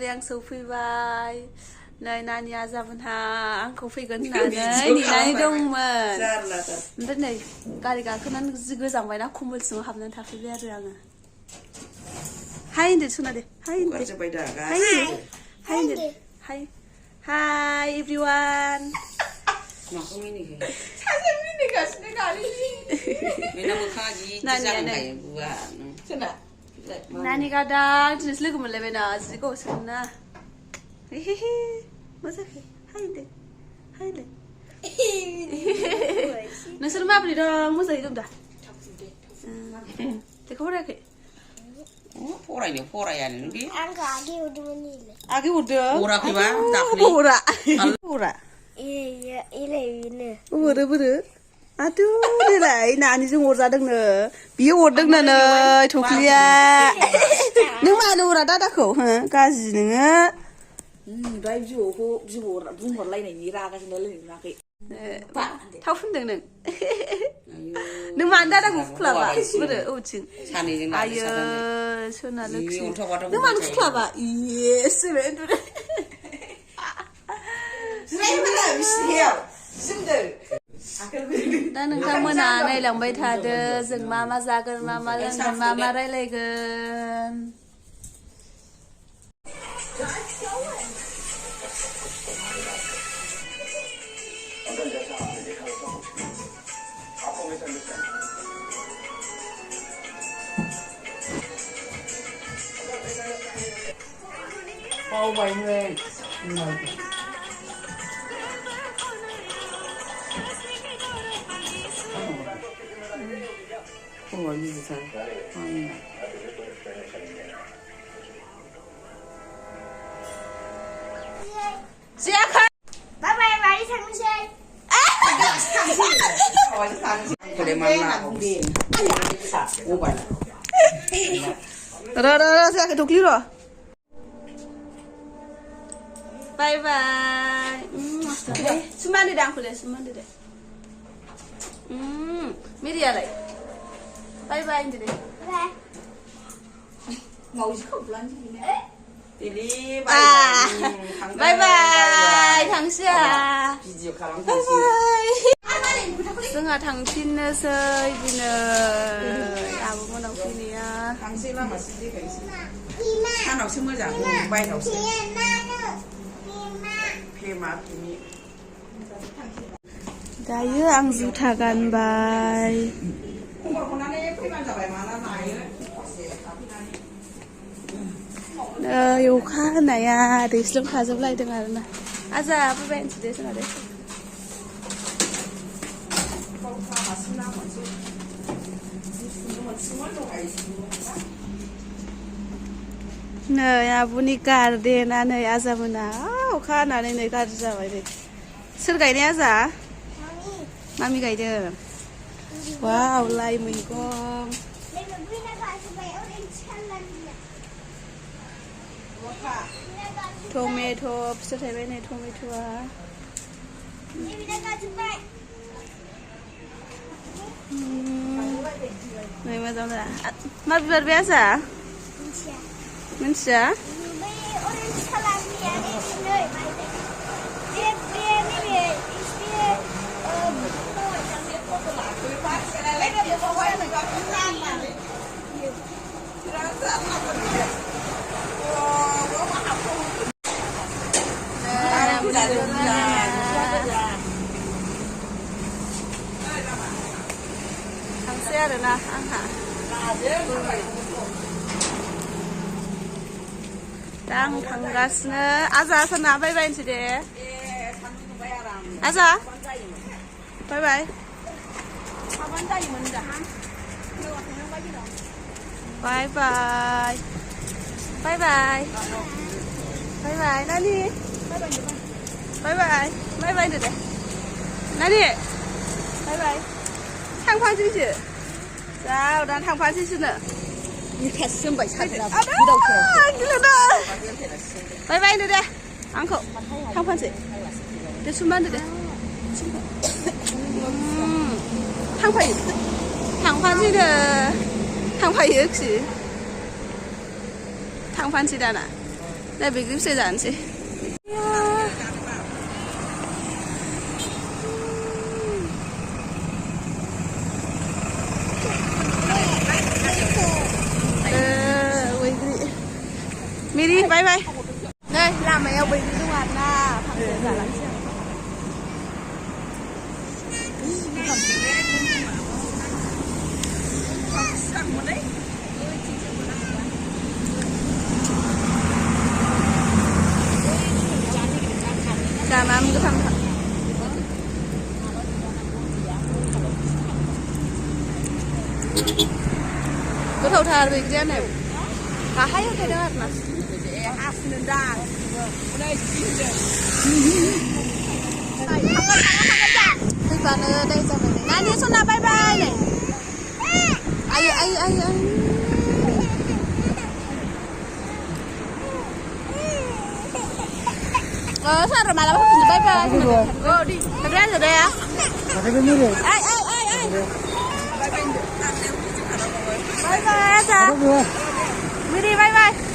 आं सौफैबाय नै नानि आजामोनहा आंखौ फैगोन होननानै नेनानै दंमोन ओमफ्राय नै गारि गाखोनानै जि गोजांबायना खम्बल सिङाव हाबनानै थाफैबाय आरो आङो हाय होनदो सना दे हाय होनदो हाय होनदो हाय हाय एभ्रिवान माखौ मिनिखो सासे मिनिगासिनो गारिनि बेना मोखाङा जि जालांखायो बुवा सोना नानि गादां दिनैसो लोगो मोनलायबायना जि गोबावसैमोन ना हेहे मा जाखो हाय होनदो हाय होनदो नोंसोर माबोरै दं मोजाङै दं दा लेखा फरायाखै फरायनो फरायानो बे आंखौ आगे हरदोंमोन आगे हरदों हराखैबा दाख्लै हरा बोरो बोरो aduh देलाय नानिजों अरजादोंनो बियो अरदोंनो नै थख्लिया नों मानो अरा दादाखौ हो गाज्रि नोङो ओमफ्राय बिबौखौ बुंहरलायनायनि रागा जोंलायलायनाय नुवाखै थाव फुनदों नों नों मानो दादाखौ फुख्लाबा बोरो औथिं सानैजों आयो सोना लोखि नों मानो फुख्लाबा इएसो दा नोंथांमोना नायलांबाय थादो जों मा मा जागोन मा मा लोंगोन मा मा रायलायगोन बावबायमोन जायाखै बाबाय बारि थांनोसै जायाखै थख्लि र' बाय बाय सुमान्दो दे आंखौ दे सुमान्दो दे मिरियालाय बाय बाय होनदो दे बाय बाय थांसै जोंहा थांफिननोसै दिनै आब'मोनाव फैनाया थांसै लामासो देखायसै सानावसो मोजां बायहेरावसो फेमा फेमि दायो आं जुथा गानबाय खबरखौनानै फैबानो जाबाय माला नायो अखा हानाया दैस्लोम खाजोबलायदों आरोना आजा फैबाय होनसै दे जोंहा दे नै आब'नि गार्डेना नै आजामोना अखा हानानै नै गाज्रि जाबाय नै सोर गायनाय आजा मामि गायदों वाव लाइ मैगं टमेट' फिथाइ थायबाय नै टमेट'आ नै मोजां दा मा बिबार बे आजा मिन्थिया थांसै आरोना आंहा दा आं थांगासिनो आजा सोरना बाय बाय होनसै दे आजा बाय बाय बाय बाय बाय बाय बाय बाय नानि बाय बाय बाय बाय होनदो दे नानि बाय बाय थांफानोसैसो जा दाना थांफानोसैसोनो मिथासो होनबाय सानदों बाय बाय होनदो दे आंखौ थांफानोसै दे सुमा होनदो दे थांफायो थांफानोसैनो थांफायो खि थांफानोसै दाना Đây bị clip xây dàn sih. Miri, bye bye. Đây, làm mày bình luôn à, na, thằng sẽ giả lắm xem. Cảm ơn cái thằng. Có thầu thà về cái này. Cả hai cái đó mà. Các bạn ở đây cho mình. Nani Sona bye bye này. Ai. Sao rồi mà làm bye bye. Đi. Thật ra rồi đây á. Ai. Bye bye. Bye bye. Miri bye bye.